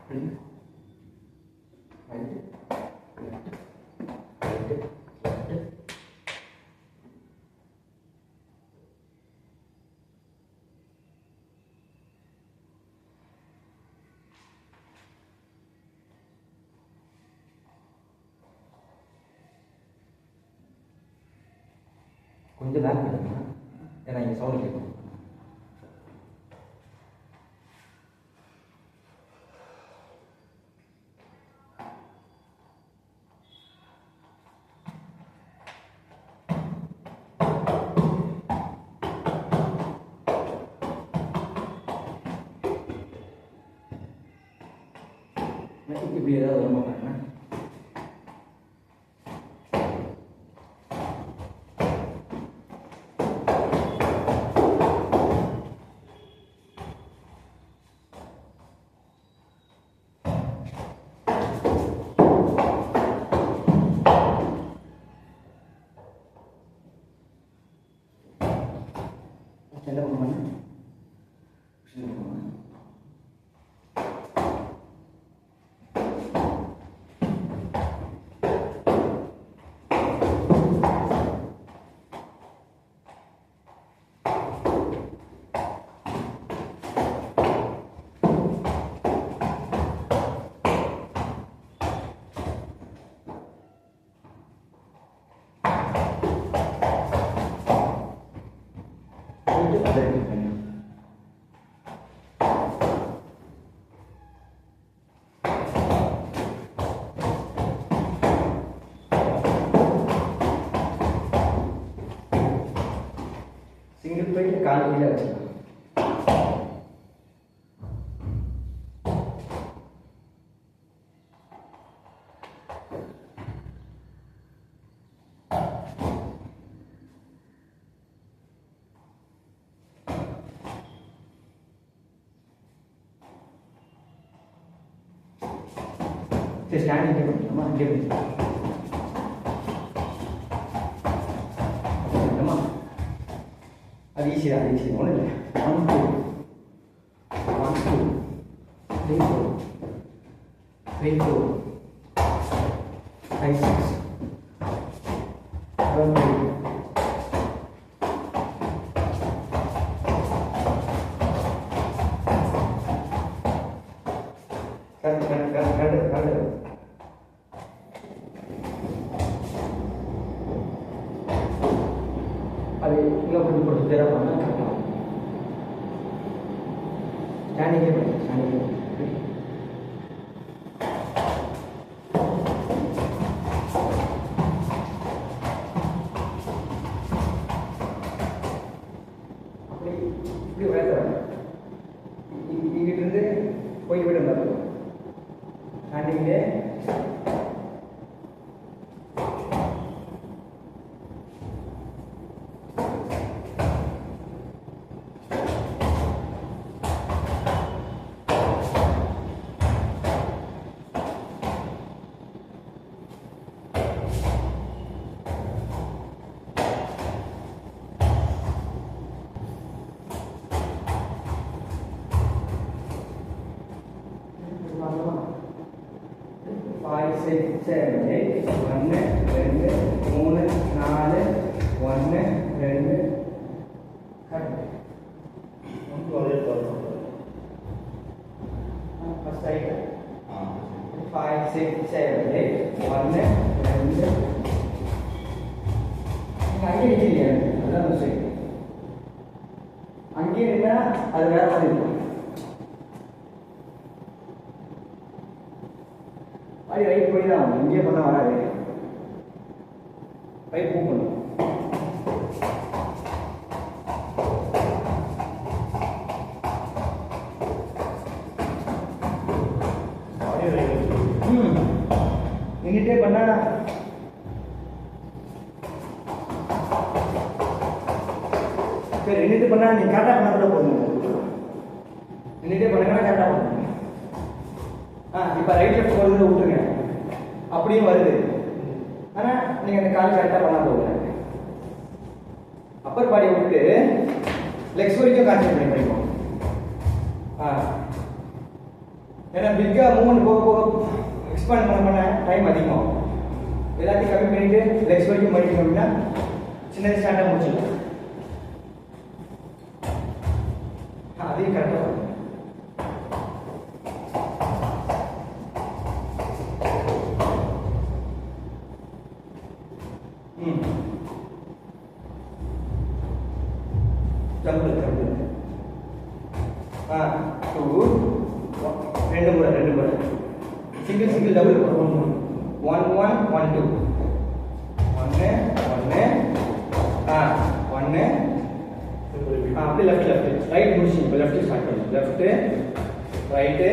கொஞ்சம் பேக் பண்ணுங்க, ஏன்னா இங்கே சவுண்ட் கேட்கும். இப்படி ஏதாவது வருமா பாருங்க. என்ன பண்ணுவாங்க? சிங்கிள் போயிட்டு கால் கீழே வச்சுக்கலாம். சரி, ஸ்டாண்ட் இங்கே பண்ணிக்கலாமா? இங்கே பண்ணிக்கலாம். அது ஈஸி தான், ஈஸி ஒன்றும் இல்லை. 1 2 1 2 3 4 3 4 5 6 7 8 கரெக்ட். அது இங்கே கொஞ்சம் போட்டு தேவை பண்ணால் கரெக்டாக ஸ்டாண்டிங்கே பண்ணி ஸ்டாண்டிங்கே அப்படி இப்படி வயசு இங்கிட்டிருந்து போய் விட இருந்தாலும் ஸ்டாண்டிங்கே five, six, seven, eight, 1, 2, 3, 4, 1, 2, first side, 5, 6, 7, 8, 1, 2, அங்கே இல்லையா? அதுதான் சரி. அங்கேயே இருந்தா அது வேற மாதிரி இருக்கும். அது ரைட் போய் தான் இங்கே பண்ண வராது. ரைட் மூவ் பண்ணும். நின்றுட்டே பண்ணா சரி, நின்றுட்டு பண்ணா நீ கரெக்டாக பண்ண கூட போதும். நின்றுட்டே பண்ணா கரெக்டாக பண்ணுங்க. இப்போ ரைட் லெஃப்ட் போகிறது விட்டுருங்க, அப்படியும் வருது. ஆனால் நீங்கள் அந்த கால் கரெக்டாக பண்ணால் போதுங்க. அப்பர் பாடியை விட்டு லெக்ஸ் வரைக்கும் கான்சென்ட்ரேட் பண்ணிப்போம். ஏன்னா பிக்காக மூவ்மெண்ட் போக போக எக்ஸ்பேண்ட் பண்ண டைம் அதிகமாகும். எல்லாத்தையும் கம்மி பண்ணிட்டு லெக்ஸ் வரைக்கும் பண்ணிக்கணும் அப்படின்னா சின்னது ஸ்டாண்டாக முடிச்சிடலாம். அதையும் கரெக்டாக பண்ணுங்க. ஜம்பிள் 2 முறை சிங்கிள் டபுள் 1 1 1 2 1 அப்படியே லெஃப்ட் ரைட் முடிச்சு. இப்போ லெஃப்ட் ஸ்டார்ட் பண்ணு. லெஃப்ட் ரைட்டு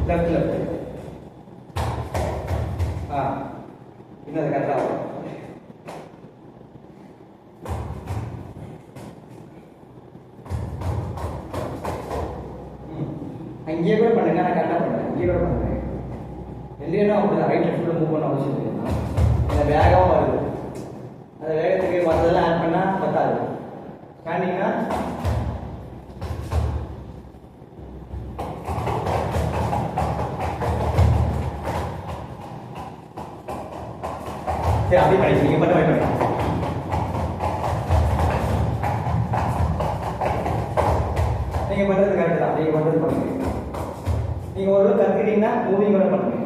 லெஃப்ட் இன்னும் அது கரெக்டாக ஆகும். இங்கே கூட பண்ணுங்க. நான் கரெக்டாக பண்ணுறேன். இங்கே கூட பண்ணுறேன். இல்லைன்னா அப்படி ரைட் லெஃப்ட் கூட மூவ் பண்ண அவசியம் இல்லை. அந்த வேகமாக வருது. அந்த வேகத்துக்கு மற்றதெல்லாம் ஆட் பண்ணால் பத்தாது. ஸ்டாண்டிங்னா சரி அப்படி பண்ணிச்சு. நீங்கள் மட்டும் பண்ணி நீங்கள் பண்ணுறது கரெக்டு தான். நீங்கள் பண்ணுறது பண்ணுங்க. நீங்கள் ஒரு கற்றுக்கிட்டீங்கன்னா மூவிங் கூட பண்ணுங்க.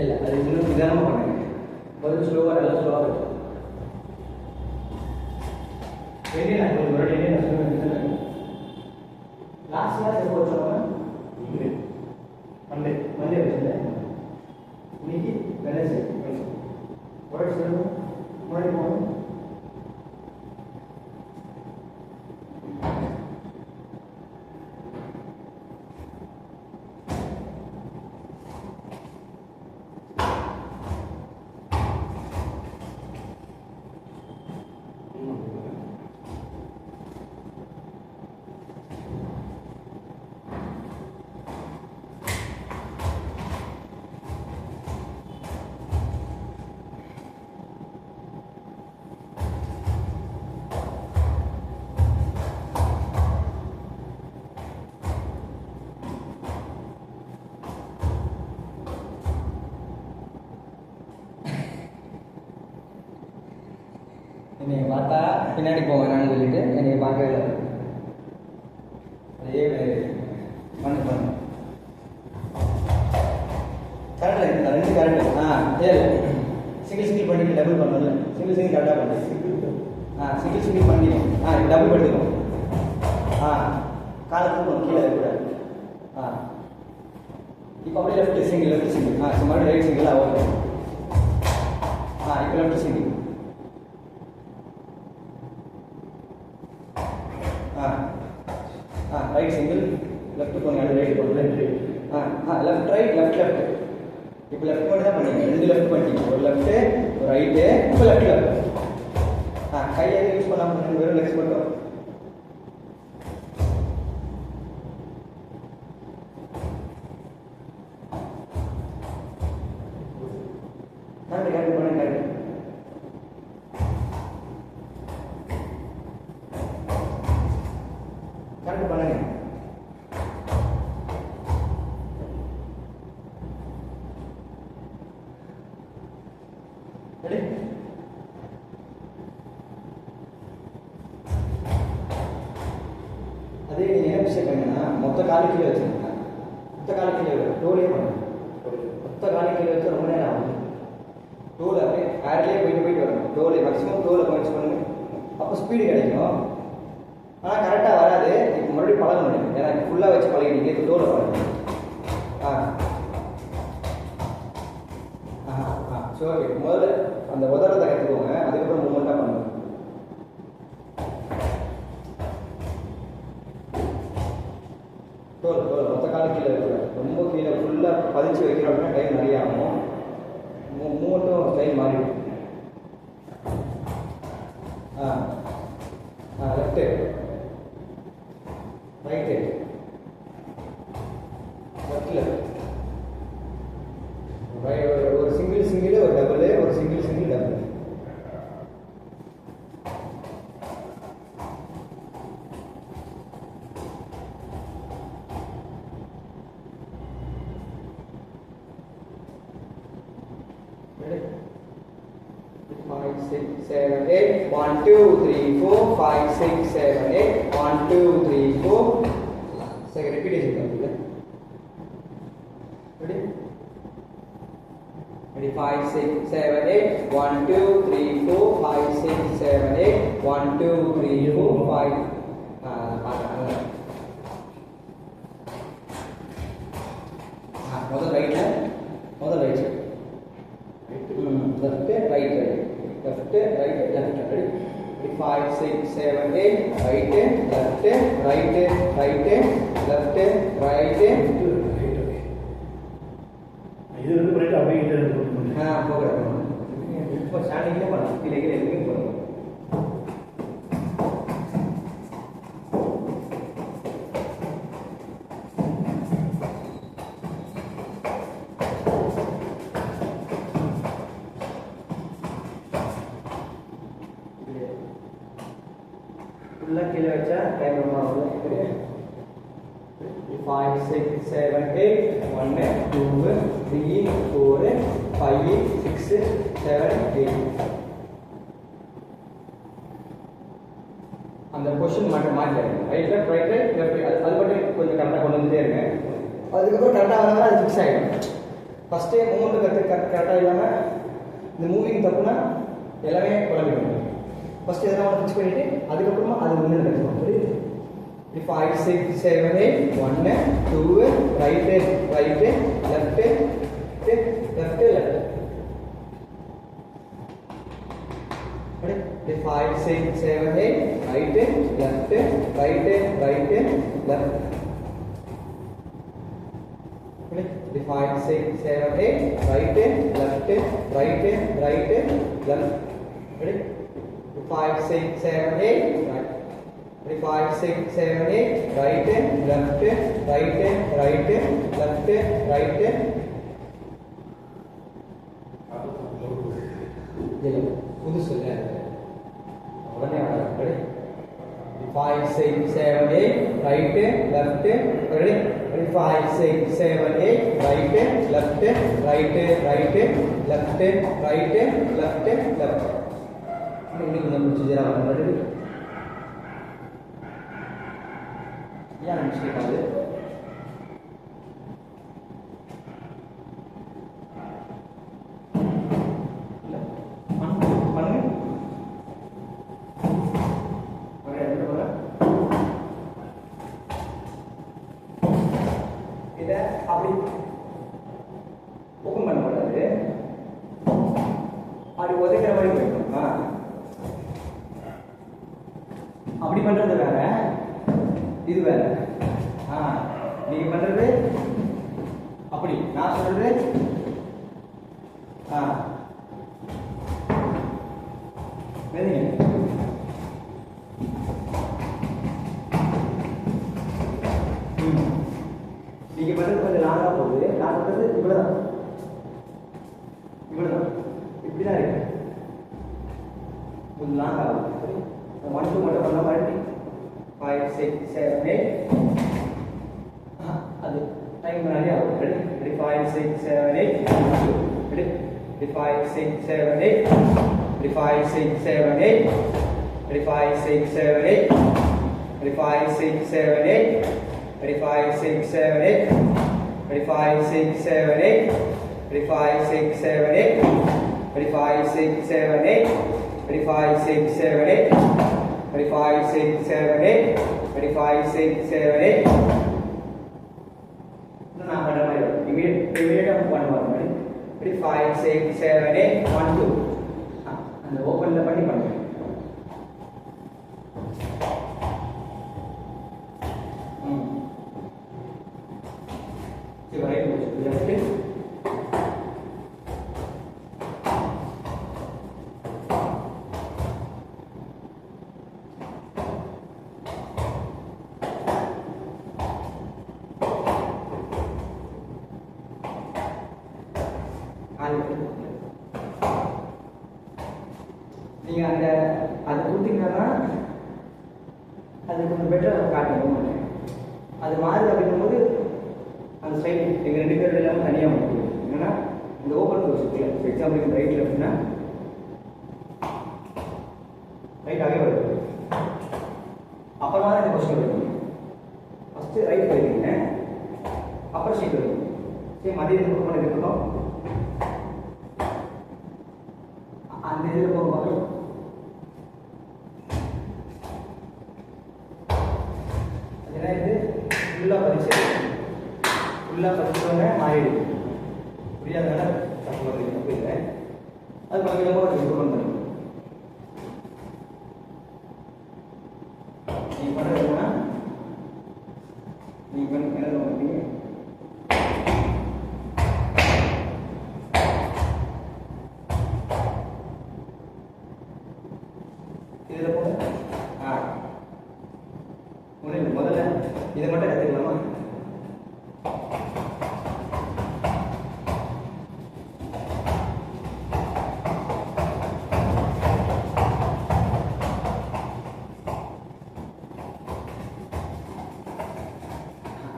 இல்லை அது இன்னும் நிதானமாக பண்ணுங்க. முதல்ல ஸ்லோவாக நல்லா ஸ்லோவாக இருக்கும். வெளியே நான் ஒரு டெய்லி நான் சொல்லுவேன். லாஸ்ட் கிளாஸ் எப்போ வச்சோம்? மண்டே வச்சுருந்தேன். இன்னைக்கு வெனஸ்டே உடனே சொல்லுங்க. முன்னாடி போகணும். என்னை பார்த்தா பின்னாடி போவேனான்னு சொல்லிட்டு என்னை பார்க்கவே இல்லை. அதே பண்ணு கரெக்டில் இந்த 2 கரெக்டு. சிங்கிள் பண்ணிட்டு டபுள் பண்ணல. சிங்கிள் கரெக்டாக பண்ணு. சிங்கிள் பண்ணிக்கணும். இப்போ டபுள் பண்ணிக்கணும். காலத்துக்கு கீழே இருக்கக்கூடாது. இப்போ அப்படியே லெஃப்ட் சிங்கிள் மறுபடியும் ரைட் சிங்கிள் ஆகும். இப்போ left single. Right single left போங்க. ரைட் போங்க. Left right left. இப்போ லெஃப்ட் மட்டும் தான் பண்ணிங்க. 2 லெஃப்ட் பண்ணிட்டீங்க. ஒரு லெஃப்ட்டு ஒரு ரைட்டு. இப்போ லெஃப்ட். கையை யூஸ் பண்ணாமல் வெறும் லெக்ஸ் மட்டும். கரெக்ட் பண்ணுங்க. கரெக்ட் பண்ணுங்க. ரெடி? அதே நீங்கள் என்ன விஷயம் பண்ணீங்கன்னா மொத்த காலு கீழே வச்சுருங்க. மொத்த காலு கீழே டோலே பண்ணுங்க. மொத்த காலு கீழே வச்சு ரொம்ப நேரம் ஆகும். டோலை அப்படியே ஏர்லேயே போயிட்டு வரணும். டோலை மேக்ஸிமம் டோலை முயற்சி பண்ணுங்க. அப்போ ஸ்பீடு கிடைக்கும். ஆனால் கரெக்டாக வராது. இப்போ மறுபடியும் பழக முடியும். ஏன்னா ஃபுல்லாக வச்சு பழகிட்டீங்க. இப்போ டோலை பழகுங்க. சரி ஓகே. முதல்ல அந்த உதரத்தை கற்றுக்கோங்க. அதுக்கப்புறம் மூமெண்ட்டாக பண்ணுங்க. டோல் மொத்த காலம் கீழே வைக்கிறேன். ரொம்ப கீழே ஃபுல்லாக பதிச்சு வைக்கிறோம் அப்படின்னா டைம் நிறைய ஆகும். மூமெண்ட்டும் ஸ்டைல் மாறிடும். Left right left. ஒரு சிங்கிள் ஒரு டபுள், ஒரு சிங்கிள் டபுள். 6 7 8 1 2 3 4 5 6 7 8 1 2 3 4 second repetition பண்ணுங்க ready ready 5 6 7 8 1 2 3 4 5 6 7 8 1 2 3 4 5 முதல் ரைட்ல முதல் right left right right left right left ready 5 6 7 8 right left right right left right இது வந்து ரைட் அப்படியே இது போகலாம் இப்போ ஸ்டார்டிங்ல பண்ணலாம் கீழே கீழே எதுவுமே போகலாம் ஃபுல்லாக கீழே வச்சா டைம் ரொம்ப ஆகும் 5 6 7 8 1 2 3 4 5 6 7 8 அந்த பொசிஷன் மட்டும் மாற்றிடுங்க ரைட் லெஃப்ட் ரைட் லெஃப்ட் அது மட்டும் கொஞ்சம் கரெக்டாக கொண்டு வந்துட்டே இருங்க அதுக்கப்புறம் கரெக்டாக வர அது ஃபிக்ஸ் ஆகிடும் ஃபஸ்ட்டே மூமெண்ட் கரெக்டாக இல்லாமல் இந்த மூவிங் தப்புனா எல்லாமே குழம்பிடும் ஃபஸ்ட்டு எதனா ஒன்று ஃபிக்ஸ் பண்ணிவிட்டு அதுக்கப்புறமா அது முன்னே கற்றுக்கணும் புரியுது 5 6 7 8 1 2 right left left ready 5 6 7 8 right left left ready 5 6 7 8 right left left ready 5 6 7 8 right 5 6 7 8 right left left right புதுசு இல்லை உடனே வர 5 6 7 8 right left ready 5 6 7 8 right left left இன்னைக்கு நம்ம முடிச்சுதா ரெடி ஏன் மிஸ்டேக் ஆகுது பண்ணுங்க இதை அப்படி ஓப்பன் பண்ணக்கூடாது அப்படி உதைக்கிற மாதிரி போயிடும் அப்படி பண்றது வேற இது வேற நீங்க பண்றது அப்படி நான் சொல்றது நீங்க பண்றது கொஞ்சம் லாங்கா போகுது நான் சொல்றது இவ்வளவுதான் இப்படிதான் இருக்கு கொஞ்சம் லாங் ஆகும் 1 2 மட்டும் பண்ண மாதிரி 5 6 7 8 அது டைம் நிறைய ஆகும் ready 5 6 7 8 ready 5 6 7 8 ready 5 6 7 8 ready 5 6 7 8 ready 5 6 7 8 ready 5 6 7 8 ready 5 6 7 8 ready 5 6 7 8 ready 5 6 7 8 ready 5 6 7 8 ready 5 6 7 8 ready 5 6 7 8 நான் பண்ற மாதிரி இமிடியேட்டா பண்ணுவாங்க ready 5 6 7 8 1 2 அந்த ஓபன்ல பண்ணி பண்ணுங்க சரி ரைட் லெஃப்ட் நீங்க அந்த அதை கொடுத்தீங்கன்னா அது கொஞ்சம் பெட்டராக காட்டணும் அது மாறுது அப்படிங்கும்போது அந்த சைடு எங்கள் 2 பேர் இல்லாமல் தனியாக முடியும் என்னன்னா இந்த ஓப்பன் கோர்ஸ் இருக்குல்ல ஃபார் எக்ஸாம்பிள் ரைட் லெஃப்ட்னா ரைட்டாகவே வருது. அப்புறமா தான் இந்த கொஸ்டின் வருது. ஃபஸ்ட்டு ரைட் போயிருக்கீங்க, அப்புறம் ஷீட் வருது. சரி, மதியம் புக் பண்ணி இருக்கட்டும். அந்த இதில் போகும்போது ஏன்னா இது ஃபுல்லாக பதிச்சோன்னே மாறிடுது. புரியாதனால தப்பு பண்ணுறீங்க, புரியல. அது கொஞ்சம் கொஞ்சமாக இம்ப்ரூவ்மெண்ட் பண்ணுங்க. நீங்கள் பண்ணுறதுன்னா நீங்கள் பண்ணி என்ன பண்ணுறீங்க, இதில் போங்க. முதல்ல இதை மட்டும் கற்றுக்கலாமா?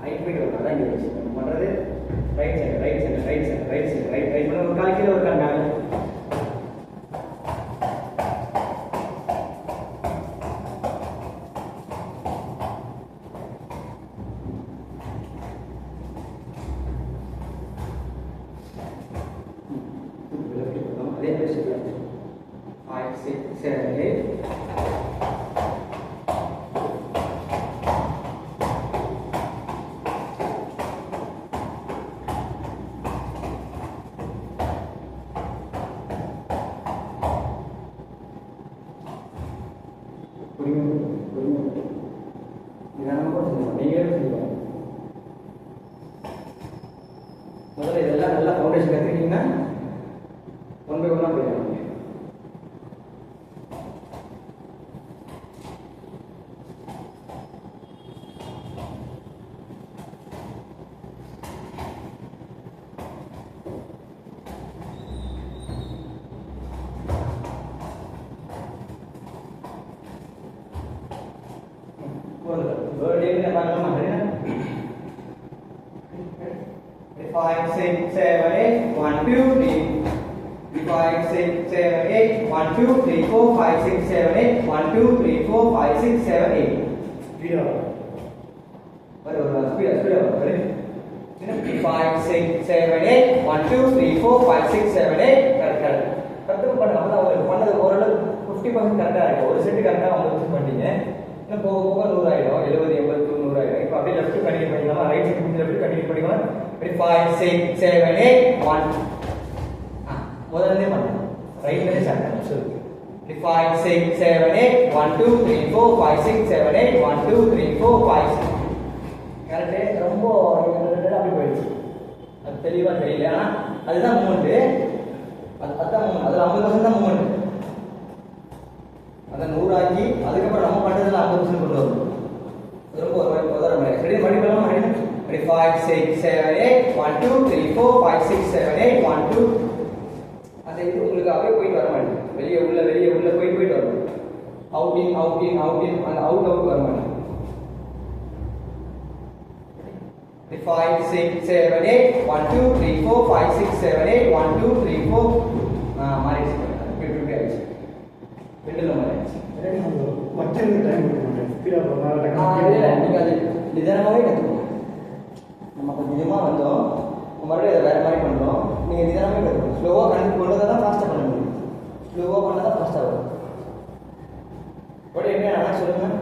ரைட் போயிட்டு வரலாம். அதான் இங்கே வச்சு நம்ம பண்ணுறது right side right side right side right side right right பண்ண ஒரு கால் கீழே ஒரு கால் மேலே. அதே மாதிரி 5 6 7 8. முதல்ல இதெல்லாம் நல்லா ஃபவுண்டேஷன் கற்றுக்கிட்டீங்கன்னா ஒன் பை ஒன்னாக போயிடலாம். பர்த்டே பார்க்கலாமா? 5 6 7 8 1 2 3. 5 6 7 8 1 2 3 4 5 6 7 8 1 2 3 4 5 6 7 8. ஸ்பீடா ஒரு ஸ்பீடா வரு. 5 6 7 8 1 2 3 4 5 6 7 8. கரெக்ட். கரெக்ட் பண்ண வந்து அவங்க பண்ணது ஓரளவு 50% கரெக்டா இருக்கு. ஒரு செட் கரெக்டா அவங்க பண்ணிட்டீங்க. இன்னும் போக போக 100 ஆயிடும். 70 80 100 ஆயிடும். இப்போ அப்படியே லெஃப்ட் கண்டினியூ பண்ணிக்கலாம். ரைட் சைடு லெஃப்ட் கண்டினியூ பண்ணிக்கலாம். 5 6 7 8 1. முதல்ல இருந்தே பண்ணலாம். ரைட்ல இருந்து ஸ்டார்ட் பண்ணலாம். சரி. 5 6 7 8 1 2 3 4 5 6 7 8 1 2 3 4 5 6. கரெக்ட். ரொம்ப அப்படி போயிடுச்சு. அது தெளிவா தெரியல. ஆனா அதுதான் மூமெண்ட். அதுதான் மூமெண்ட். அதுல 50% தான் மூமெண்ட். அதை 100 ஆக்கி அதுக்கப்புறம் நம்ம பண்றதுல 50% கொண்டு வரணும். ரொம்ப உதற மாதிரி. சரி, மடிக்கலாம். 5 6 7 8 1 2 3 4 5 6 7 8 1 2. அந்த இது உங்களுக்கு அப்படியே போயிட்டு வர மாட்டேங்குது. வெளியே உள்ள போயிட்டு வரணும். அவுட்டிங் அந்த அவுட் வர மாட்டேங்குது. 5 6 7 8 1 2 3 4 5 6 7 8 1 2 3 4. மாறிடுச்சு. இப்படி ஆயிடுச்சு. பெண்டில் மாறிடுச்சு. மச்சம் டைம் கொடுக்க மாட்டேன். ஸ்பீடா இல்லை, நீங்கள் அது நிதானமாகவே கற்றுக்கணும். நம்ம கொஞ்சம் கொஞ்சமாக வந்தோம், மறுபடியும் அதை வேறு மாதிரி பண்ணுறோம். நீங்கள் நிதானமாகவே கற்றுக்கணும். ஸ்லோவாக கணக்கு கொண்டு தான் ஃபாஸ்ட்டாக பண்ண முடியும். ஸ்லோவாக பண்ணால் தான் ஃபாஸ்ட்டாக வரும். என்ன நல்லா சொல்லுங்கள்.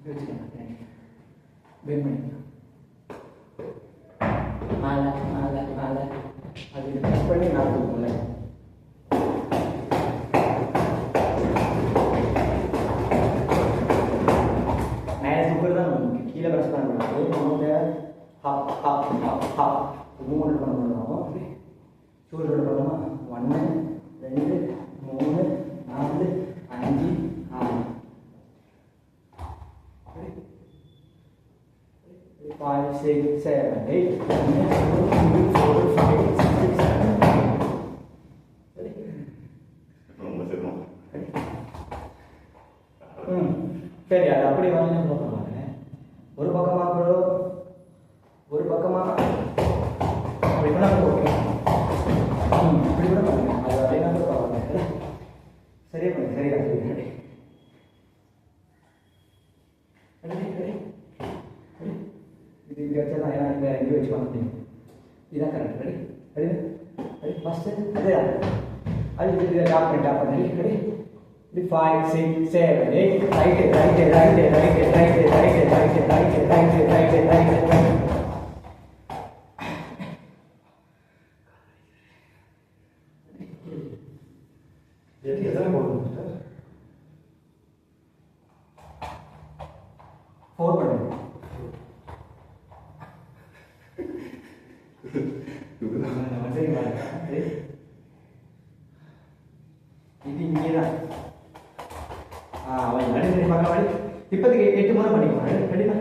வச்சுக்கோங்க. பெண்ட் பண்ணிக்கலாம். மேலே மேலே மேலே அது ப்ரெஸ் பண்ணி மேலே தூக்கும்ல. மேலே தூக்குறது தான் நமக்கு, கீழே ப்ரெஸ் பண்ணக்கூடாது. நமக்கு hub hub hub hub movement பண்ண முடியும். ஷோல்டர் பண்ணோமா 1 2 3 4 5 6 5 6 7 8 9 4 5 6 7 சரி. அது அப்படி வாங்க போகிறாங்க. ஒரு பக்கமாக கூட ஒரு பக்கமாக அப்படி பண்ண ஓகே. இப்படி கூட பண்ணுங்க. அது அதே மாதிரி பார்ப்பாங்க. சரியா பண்ணுங்க. சரியா சரி. இது இங்கே வச்சா தான் ஏன்னா இங்கே இங்கே வச்சு பண்ண முடியும். இதுதான் correct. Ready ready ready first அதே அது இது டாப் பண்ணி ready 5 6 7 8 right right right right right right right right right right right எத்தனை போடணும் சார்? 4 பண்ணுங்க. இது இங்கே தான் அவன் நடுநிலை பார்க்க மாதிரி இப்போதைக்கு 8 முறை பண்ணிக்கலாம். ரெடினா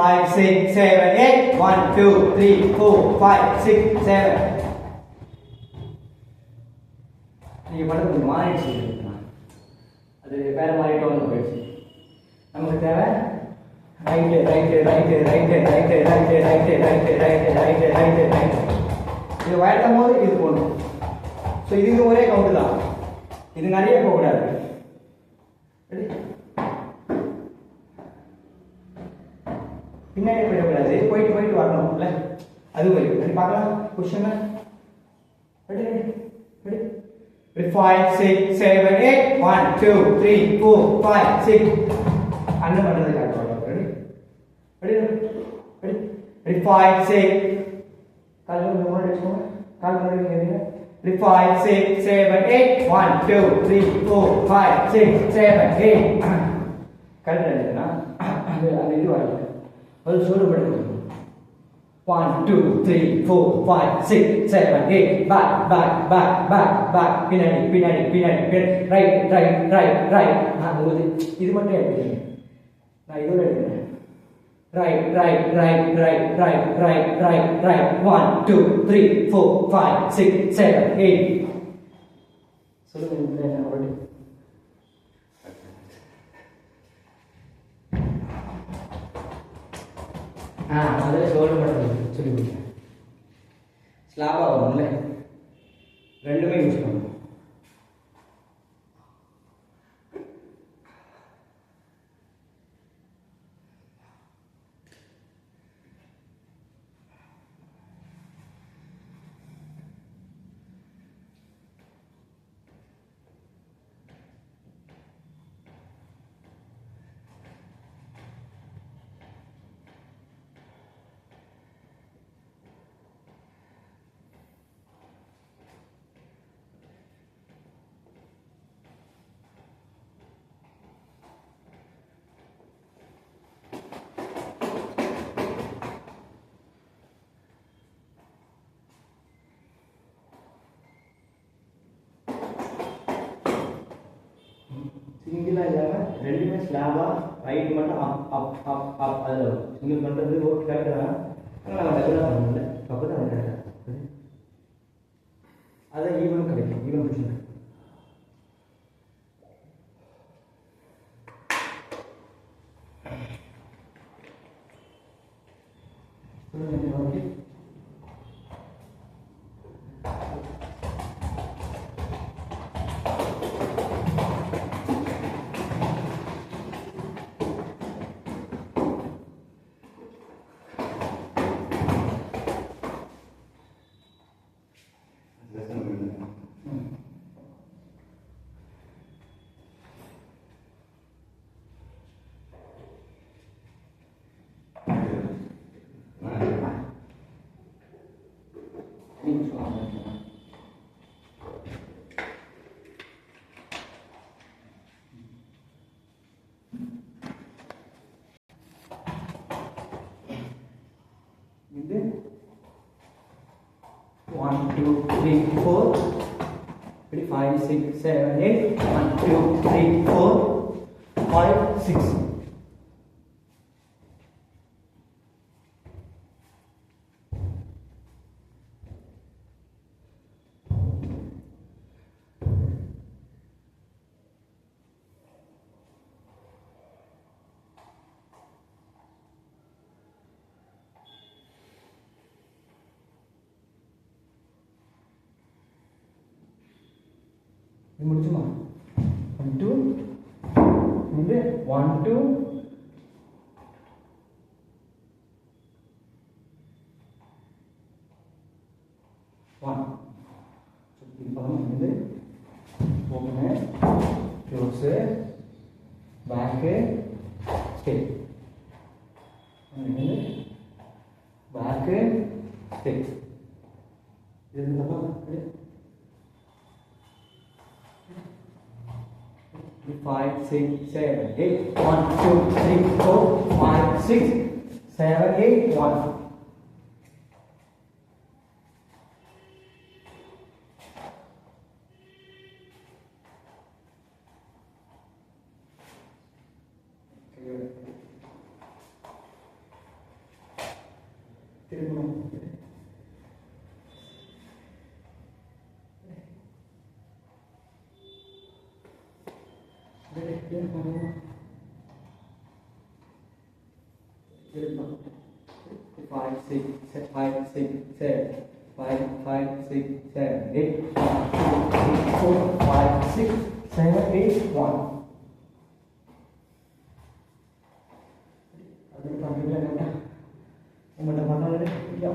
5 6 7 8 1 2 3 4 5 6 7 நீங்கள் பண்ணுறது கொஞ்சம் மாறிடுச்சு. அது வேற மாதிரி டோன் போயிடுச்சு. நமக்கு தேவை right right right right right right right right right right right right இது வயட்டும் போது இது போடணும். ஸோ இதுக்கு ஒரே கவுண்ட் தான். இது நிறைய போகக்கூடாது. பின்னாடி போயிடக்கூடாது. போயிட்டு போயிட்டு வரணும்ல. அது ஒரு ரெடி பார்க்கலாம். கொஸ்டின் ரெடி ரெடி ரெடி 5 6 7 8 1 2 3 4 5 6 அண்ணன் பண்ணுறது காட்டுவாங்க. ரெடி ரெடி ரெடி ரெடி 5 6 கால் முன்னாடி வச்சுக்கோங்க. கால் முன்னாடி கேளுங்க. 5 6 7 8 1 2 3 4 5 6 7 8 கரெக்ட் எடுத்துனா அந்த இது வரல. ஒரு சோறு படுத்து 1 2 3 4 5 6 7 8 back back back back back பின்னாடி பின்னாடி பின்னாடி ரைட் ரைட் ரைட் ரைட். இது மட்டும் எடுத்துக்கங்க. நான் இதோட எடுக்கிறேன். Right right right right right right right right 1 2 3 4 5 6 7 8 சொல்லுங்க. என்ன ஒரு அதில் ஷோல்டர் மட்டும் சொல்லி கொடுங்க. ஸ்லாபாக வரும்ல, ரெண்டுமே யூஸ் பண்ணணும். சிங்கிளாக இல்லாமல் ரெண்டுமே ஸ்லாபாக ரைட் மட்டும் அப் அப் அப் அப் அதில் வரும். சிங்கிள் பண்ணுறது ஓகே கரெக்டாக தான். ஆனால் நம்ம ரெகுலராக பண்ணல. அப்போ தான் அது கரெக்டாக அதை ஈவனும் கிடைக்கும். ஈவன் பிரச்சனை ஓகே. இது 1 2 3 4 5 6 7 8 1 2 3 4 5 6 ini முடிச்சுமா 1 2 இது 1 2 1 சுத்தி பண்ணணும் இது ஓபன் க்ளோஸ் பேக் ஸ்டே இது பேக் ஸ்டே இது நம்ம 5 6 7 8 1 2 3 4 5 6 7 8 1 திரும்பணும் five six seven five five six seven eight 1 2 3 4 5 6 7 8 1 ada computer ada umat mana ada ya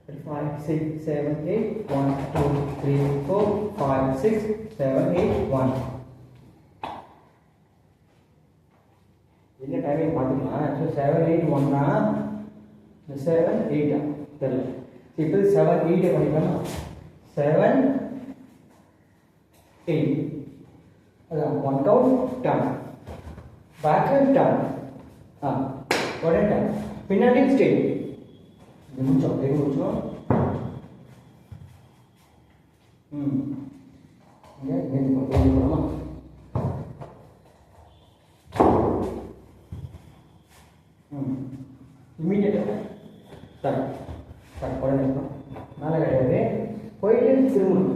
5 6 7 8 1 2 3 4 5 6 7 8 1 என்ன டைமிங் பார்த்துக்கலாம் ஸோ 7 8 1 தான் இந்த 7 8 தெரியல இப்போ 7 8 பண்ணிக்கலாம் 7 8 அதான் 1 கவுண்ட் டர்ன் பேக் டர்ன் உடனே டர்ன் பின்னாடி ஸ்டே முடிச்சோம் முடிச்சோம் இங்கே போகலாமா இமீடியட்டாக ஸ்டார்ட் உடனே மேலே கிடையாது போயிட்டு திரும்பணும்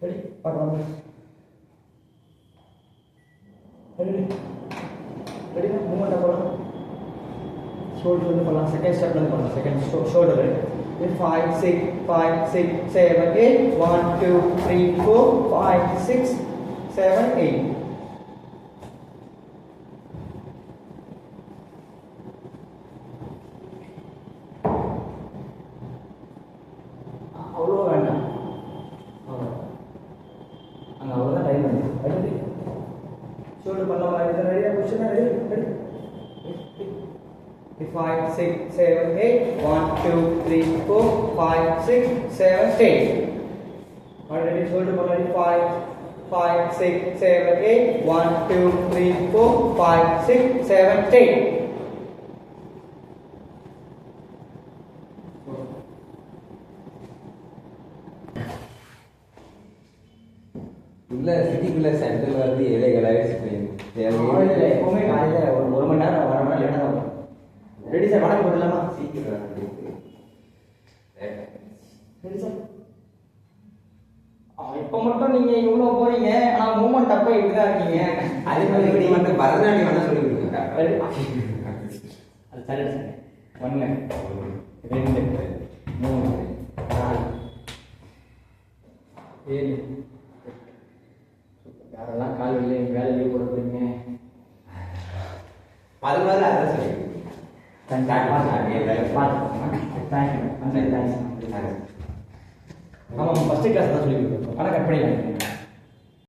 ரெடி பார்க்கலாம் ரெடி ரெடினா மூமெண்ட்டாக போகலாம் ஷோல்டர் வந்து பண்ணலாம் செகண்ட் ஸ்டெப் வந்து பண்ணலாம் செகண்ட் ஷோல்டரு 5 6 5 6 7 8 1 2 3 4 5 6 7 8 அவ்வளோ வேண்டாம் அங்கே அவ்வளோதான் டைம் வேணும் அடுத்து ஷோல்டர் பண்ணலாம் ரெடியாக question ready 5 6 7 8 1 2 3 4 5 6 7 8 already shoulder already 5 6 7 8 1 2 3 4 5 6 7 8 உள்ள சிட்டிக்குள்ள சென்டர்ல வந்து ஏழைகளாவே எப்பவுமே காலையில் ஒரு மணி நேரம் வர மணி லேட்டாக தான் வரும் ரெடி சார் வணக்கம் போடலாமா சீக்கிரம் ரெடி சார் இப்போ மட்டும் நீங்கள் இவ்வளோ போறீங்க ஆனால் மூமெண்ட் அப்போ இப்படி தான் இருக்கீங்க அதே மாதிரி நீ வந்து பரதநாட்டியம் வேணா சொல்லி கொடுங்க அது சரி சார் 1 2 3 4 7 யாரெல்லாம் கால் வெளியே வேலை லீவ் போட போறீங்க 11 அதான் சொல்லி ஆமாம் ஃபஸ்ட்டு கிளாஸ் தான் சொல்லி கொடுக்குறோம் ஆனால் கட் பண்ணிடலாம்